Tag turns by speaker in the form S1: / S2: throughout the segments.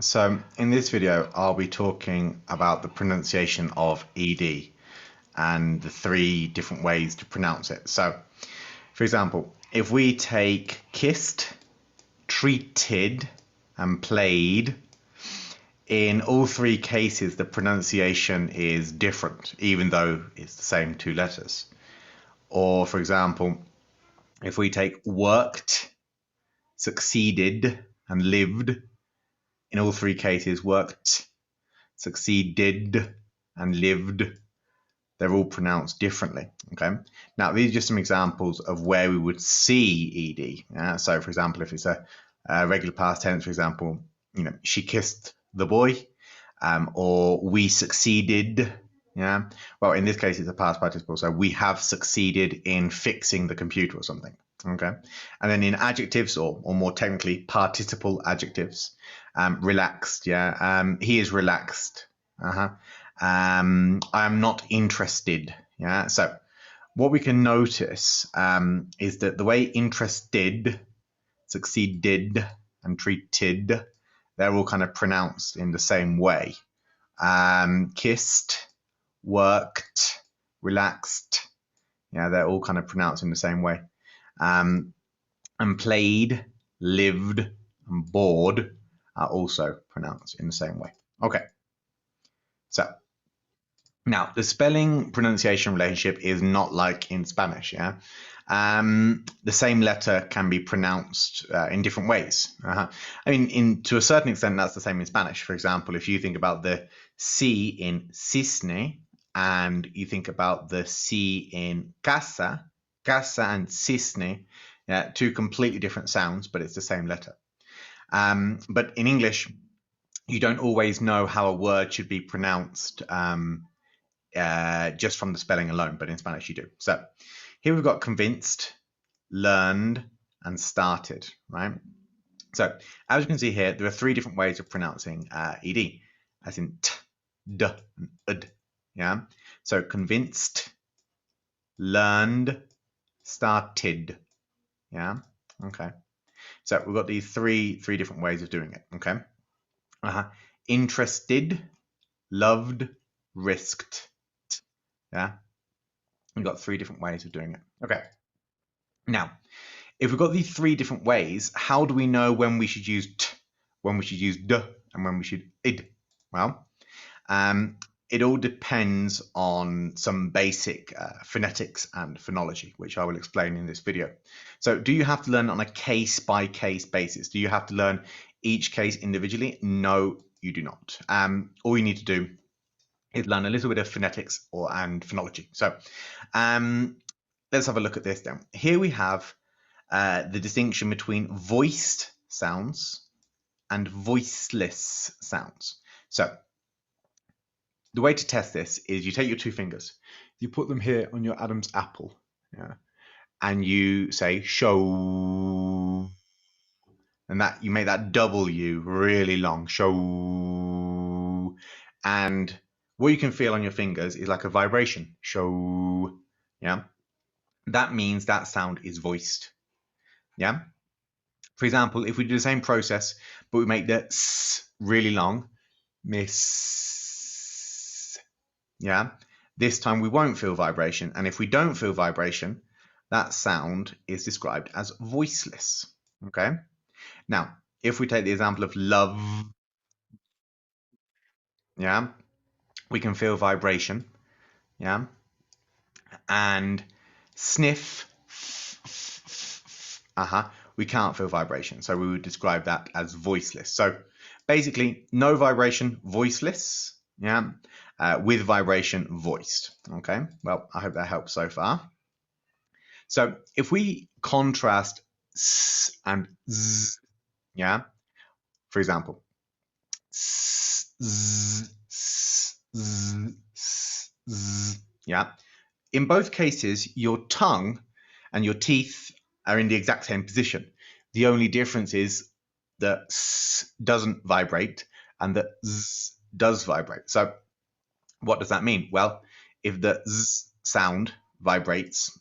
S1: So in this video, I'll be talking about the pronunciation of ED and the three different ways to pronounce it. So, for example, if we take kissed, treated, and played, in all three cases, the pronunciation is different, even though it's the same two letters. Or, for example, if we take worked, succeeded, and lived, in all three cases, worked, succeeded, and lived, they're all pronounced differently. Okay. Now, these are just some examples of where we would see ed. So, for example, if it's a regular past tense, for example, she kissed the boy, or we succeeded. Yeah. Well, in this case, it's a past participle, so we have succeeded in fixing the computer or something. Okay. And then in adjectives, or more technically, participle adjectives, relaxed. Yeah. He is relaxed. I am not interested. Yeah. So what we can notice is that the way interested, succeeded, and treated, they're all kind of pronounced in the same way. Kissed, worked, relaxed. Yeah, they're all kind of pronounced in the same way. And played, lived, and bored are also pronounced in the same way. Okay. So now, the spelling pronunciation relationship is not like in Spanish. Yeah, the same letter can be pronounced in different ways. I mean, to a certain extent, that's the same in Spanish. For example, if you think about the C in cisne and you think about the C in casa, casa and cisne, two completely different sounds, but it's the same letter. But in English, you don't always know how a word should be pronounced. Just from the spelling alone, but in Spanish you do. So here we've got convinced, learned, and started, right? So as you can see here, there are three different ways of pronouncing ed, as in t, d, and ud. Yeah. So convinced, learned, started. Yeah. Okay. So we've got these three different ways of doing it. Okay. Interested, loved, risked. Yeah. We've got three different ways of doing it. Okay. Now, if we've got these three different ways, how do we know when we should use t, when we should use d, and when we should id? Well, it all depends on some basic phonetics and phonology, which I will explain in this video. So do you have to learn on a case-by-case basis? Do you have to learn each case individually? No, you do not. All you need to do is learn a little bit of phonetics and phonology. So let's have a look at this then. Here we have the distinction between voiced sounds and voiceless sounds. So the way to test this is you take your two fingers, you put them here on your Adam's apple, yeah, and you say show, and that you make that W really long, show, and what you can feel on your fingers is like a vibration, show, yeah. That means that sound is voiced, yeah. For example, if we do the same process, but we make the s really long, miss, yeah, this time we won't feel vibration. And if we don't feel vibration, that sound is described as voiceless, okay? Now, if we take the example of love, yeah, we can feel vibration, yeah, and sniff, we can't feel vibration, so we would describe that as voiceless. So basically, no vibration, voiceless, yeah, with vibration, voiced. Okay, well, I hope that helps so far. So if we contrast s and z, yeah, for example, s, z, s, z, s, z, yeah, in both cases, your tongue and your teeth are in the exact same position. The only difference is the s doesn't vibrate and the z does vibrate. So what does that mean? Well, if the z sound vibrates,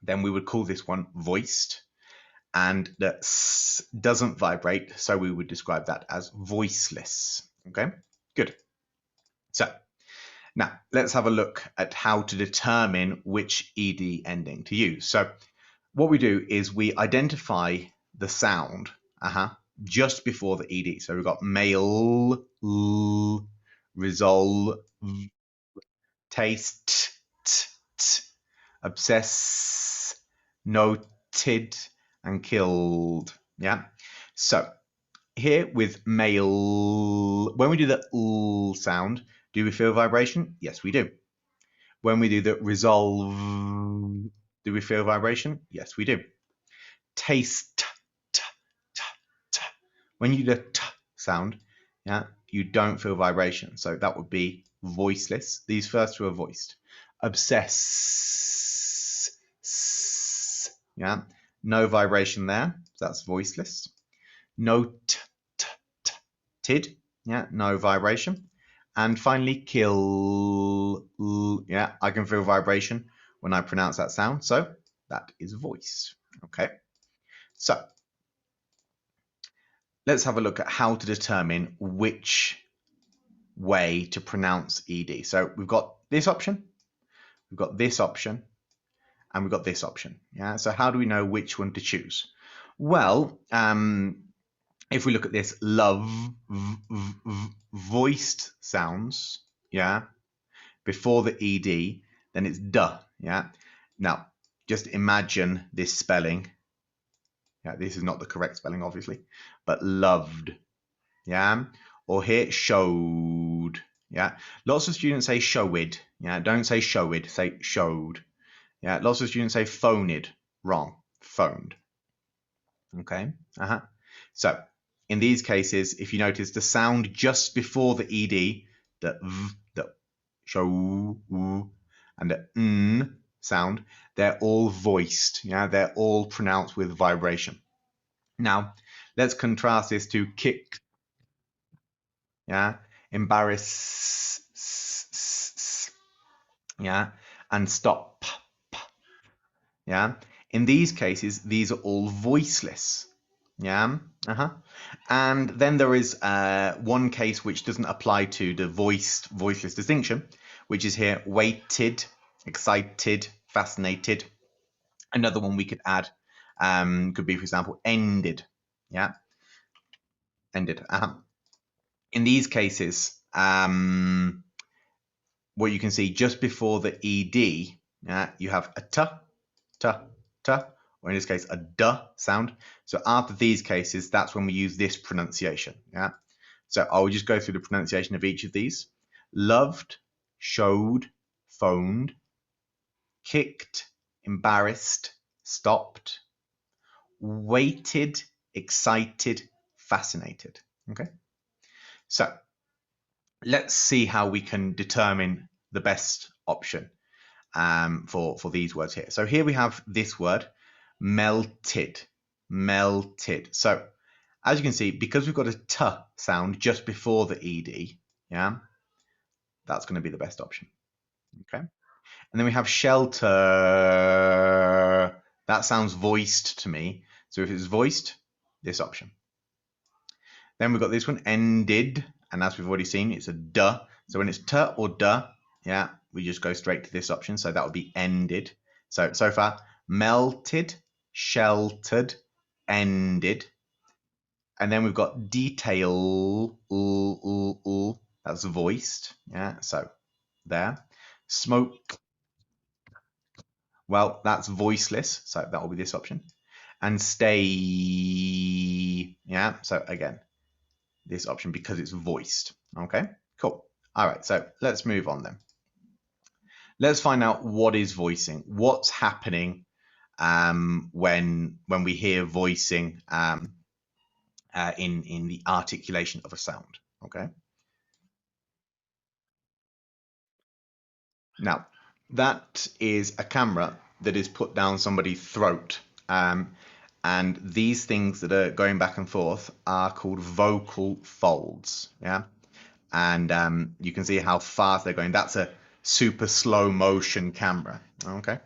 S1: then we would call this one voiced. and the S doesn't vibrate, so we would describe that as voiceless. Okay, good. So now let's have a look at how to determine which ED ending to use. So what we do is we identify the sound just before the ED. So we've got male, resolve, taste, obsess, noted, and killed. Yeah. So here with male, when we do the l sound, do we feel vibration? Yes, we do. When we do the resolve, do we feel vibration? Yes, we do. Taste, t, t, t. When you do the t sound, yeah, you don't feel vibration. So that would be voiceless. These first two are voiced. Obsess, yeah, no vibration there. So that's voiceless. Note, tid, yeah, no vibration. And finally, kill, yeah, I can feel vibration when I pronounce that sound. So that is voice. Okay. So let's have a look at how to determine which way to pronounce ED. So we've got this option, we've got this option, and we've got this option. Yeah. So how do we know which one to choose? Well, if we look at this love, voiced sounds, yeah, before the ED, then it's duh, yeah. Now, just imagine this spelling. Yeah, this is not the correct spelling, obviously, but loved, yeah. Or here, showed, yeah. Lots of students say showed, yeah. Don't say showed, say showed, yeah. Lots of students say phoned, wrong, phoned. Okay, So in these cases, if you notice the sound just before the ED, the v, the show, and the n sound, they're all voiced. Yeah, they're all pronounced with vibration. Now, let's contrast this to kick. Yeah, embarrass. Yeah, and stop. Yeah, in these cases, these are all voiceless. Yeah. And then there is one case which doesn't apply to the voiceless distinction, which is here weighted, excited, fascinated. Another one we could add could be, for example, ended. Yeah, ended. In these cases, what you can see just before the ed, you have a t, t, t, or in this case, a duh sound. So after these cases, that's when we use this pronunciation. Yeah. So I'll just go through the pronunciation of each of these. Loved, showed, phoned, kicked, embarrassed, stopped, waited, excited, fascinated. Okay. So let's see how we can determine the best option for these words here. So here we have this word, melted, melted. So as you can see, because we've got a t sound just before the ed, yeah, that's going to be the best option. Okay. And then we have shelter. That sounds voiced to me. So if it's voiced, this option. Then we've got this one, ended. And as we've already seen, it's a duh. So when it's t or duh, yeah, we just go straight to this option. So that would be ended. So far, melted, sheltered, ended. And then we've got detail, that's voiced. Yeah, so there. Smoke, well, that's voiceless. So that will be this option. And stay, yeah, so again, this option because it's voiced. Okay, cool. All right, so let's move on then. Let's find out what is voicing. What's happening when we hear voicing in the articulation of a sound. Okay. Now, that is a camera that is put down somebody's throat. And these things that are going back and forth are called vocal folds. Yeah. And you can see how fast they're going. That's a super slow motion camera. Okay.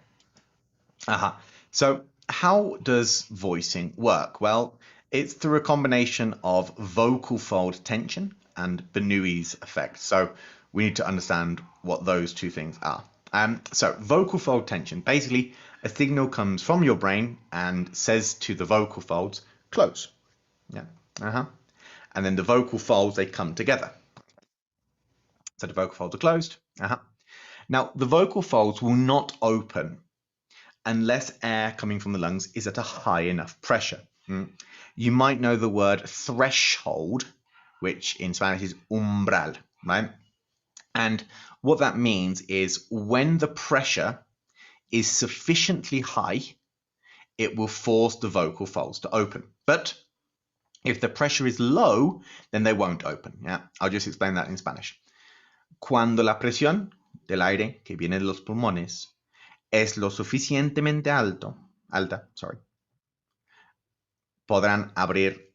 S1: So how does voicing work? Well, it's through a combination of vocal fold tension and Bernoulli's effect. So we need to understand what those two things are. So vocal fold tension, basically a signal comes from your brain and says to the vocal folds, close. Yeah. And then the vocal folds, they come together. So the vocal folds are closed. Now, the vocal folds will not open unless air coming from the lungs is at a high enough pressure. You might know the word threshold, which in Spanish is umbral, right? And what that means is when the pressure is sufficiently high, it will force the vocal folds to open. But if the pressure is low, then they won't open. Yeah, I'll just explain that in Spanish. Cuando la presión del aire que viene de los pulmones es lo suficientemente alta, podrán abrir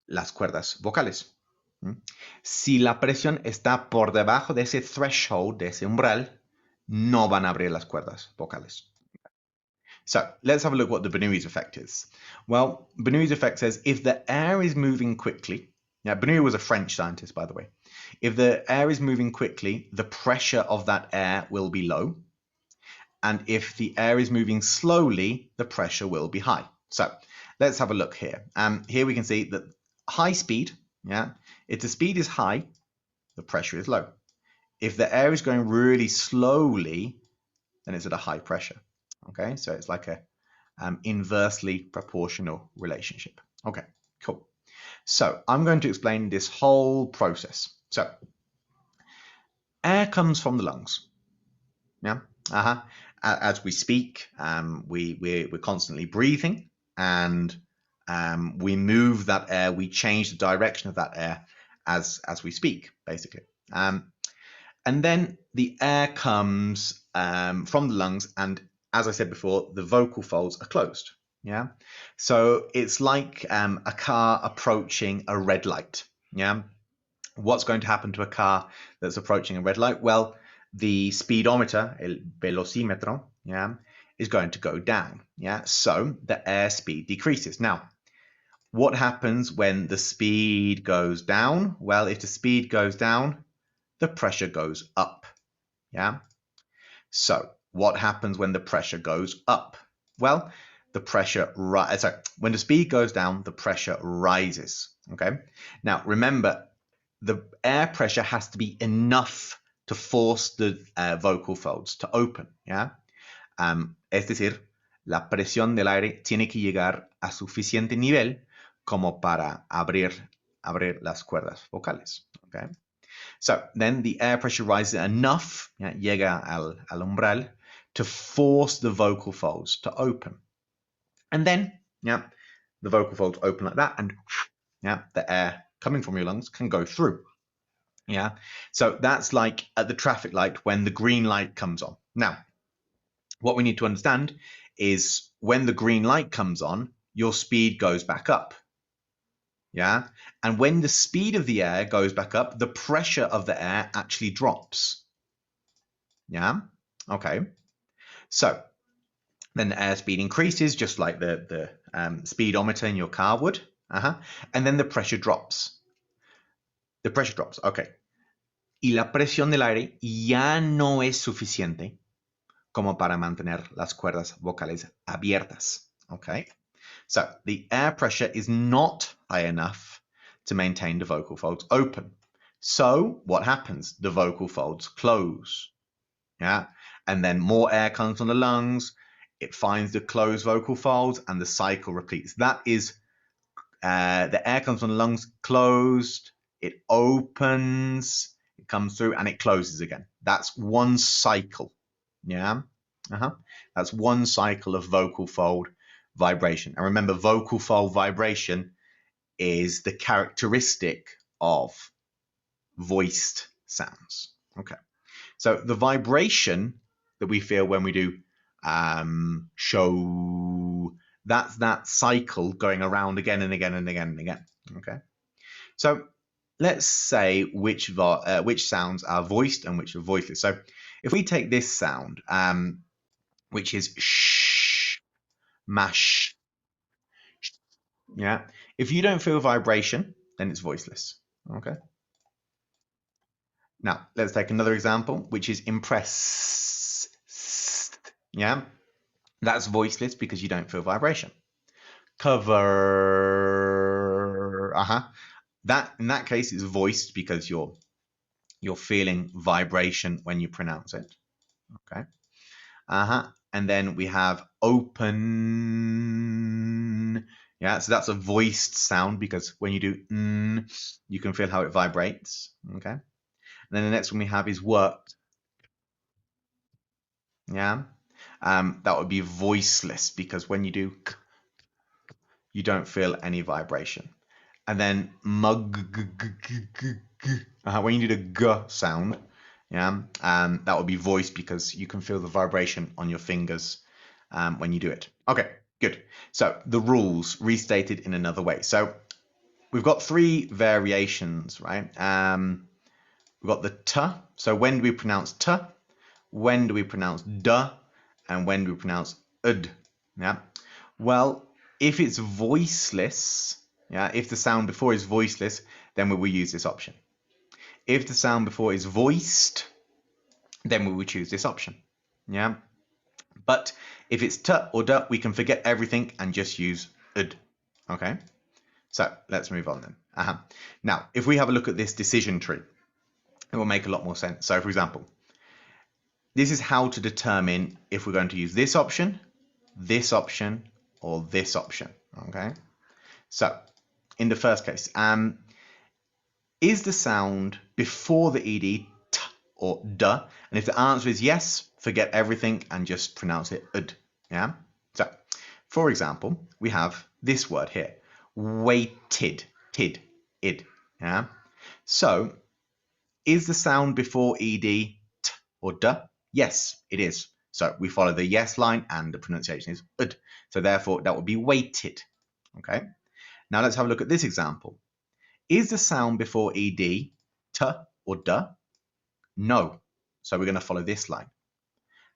S1: las cuerdas vocales. Si la presión está por debajo de ese threshold, de ese umbral, no van a abrir las cuerdas vocales. So let's have a look what the Bernoulli's effect is. Well, Bernoulli's effect says if the air is moving quickly, now Bernoulli was a French scientist, by the way. If the air is moving quickly, the pressure of that air will be low. And if the air is moving slowly, the pressure will be high. So let's have a look here. Here we can see that high speed, if the speed is high, the pressure is low. If the air is going really slowly, then it's at a high pressure. Okay, so it's like a inversely proportional relationship. Okay, cool. So I'm going to explain this whole process. So air comes from the lungs. Yeah. As we speak, we're constantly breathing, and we move that air. We change the direction of that air as we speak, basically. And then the air comes from the lungs, and as I said before, the vocal folds are closed. Yeah. So it's like a car approaching a red light. Yeah. What's going to happen to a car that's approaching a red light? Well, the speedometer, el velocímetro, is going to go down. Yeah. So the airspeed decreases. Now, what happens when the speed goes down? Well, if the speed goes down, the pressure goes up. Yeah. So what happens when the pressure goes up? Well, the pressure when the speed goes down, the pressure rises. Okay. Now remember, the air pressure has to be enough to force the vocal folds to open. Yeah. Es decir, la presión del aire tiene que llegar a suficiente nivel como para abrir las cuerdas vocales. Okay. So then the air pressure rises enough, llega al umbral, to force the vocal folds to open. And then, the vocal folds open like that, and the air coming from your lungs can go through. Yeah. So that's like at the traffic light when the green light comes on. Now, what we need to understand is when the green light comes on, your speed goes back up. Yeah. And when the speed of the air goes back up, the pressure of the air actually drops. Yeah. Okay. So then the airspeed increases just like the speedometer in your car would. And then the pressure drops. The pressure drops. Okay. Y la presión del aire ya no es suficiente como para mantener las cuerdas vocales abiertas. Okay. So the air pressure is not high enough to maintain the vocal folds open. So what happens? The vocal folds close. Yeah. And then more air comes from the lungs. It finds the closed vocal folds and the cycle repeats. That is the air comes from the lungs closed. It opens, it comes through, and it closes again. That's one cycle. Yeah. That's one cycle of vocal fold vibration. And remember, vocal fold vibration is the characteristic of voiced sounds. Okay. So the vibration that we feel when we do show, that's that cycle going around again and again and again and again. Okay. So let's say which sounds are voiced and which are voiceless. So if we take this sound, which is sh, mash. Yeah. If you don't feel vibration, then it's voiceless. Okay. Now, let's take another example, which is impress. Yeah. That's voiceless because you don't feel vibration. Cover. That in that case is voiced because you're feeling vibration when you pronounce it. Okay. And then we have open. Yeah, so that's a voiced sound because when you do you can feel how it vibrates. Okay. And then the next one we have is worked. Yeah. That would be voiceless because when you do k, you don't feel any vibration. And then mug. When you do the g sound, yeah, that would be voiced because you can feel the vibration on your fingers when you do it. Okay, good. So the rules restated in another way. So we've got three variations, right? We've got the t. So when do we pronounce t? When do we pronounce d? And when do we pronounce ud? Yeah. Well, if it's voiceless, yeah, if the sound before is voiceless, then we will use this option. If the sound before is voiced, then we will choose this option. Yeah. But if it's t or d, we can forget everything and just use ud. Okay. So let's move on then. Now, if we have a look at this decision tree, it will make a lot more sense. So, for example, this is how to determine if we're going to use this option, or this option. Okay. So, in the first case, is the sound before the ed t or d? And if the answer is yes, forget everything and just pronounce it ud. Yeah. So, for example, we have this word here, weighted, tid, id. Yeah. So, is the sound before ed t or d? Yes, it is. So we follow the yes line and the pronunciation is ud. So therefore that would be weighted. Okay. Now let's have a look at this example. Is the sound before ed t or d? No. So we're going to follow this line.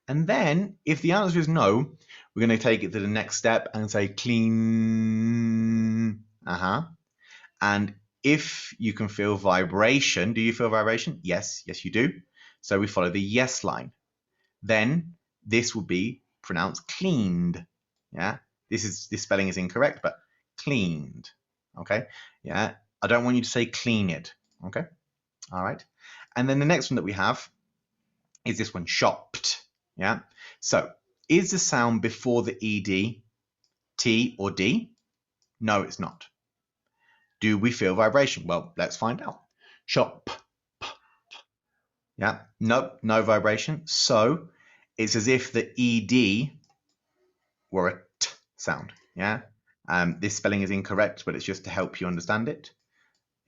S1: And then if the answer is no, we're going to take it to the next step and say clean. And if you can feel vibration, do you feel vibration? Yes, yes you do. So we follow the yes line. Then this would be pronounced cleaned. Yeah, this spelling is incorrect, but cleaned. Okay, yeah, I don't want you to say clean it. Okay, all right. And then the next one that we have is this one, shopped. Yeah, so is the sound before the ed t or d? No, it's not. Do we feel vibration? Well, let's find out. Shop. Yeah, nope, no vibration. So it's as if the ed were a t sound. Yeah. This spelling is incorrect, but it's just to help you understand it.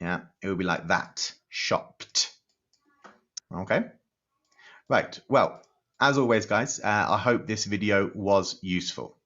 S1: Yeah, it would be like that. Shopped. Okay. Right. Well, as always, guys, I hope this video was useful.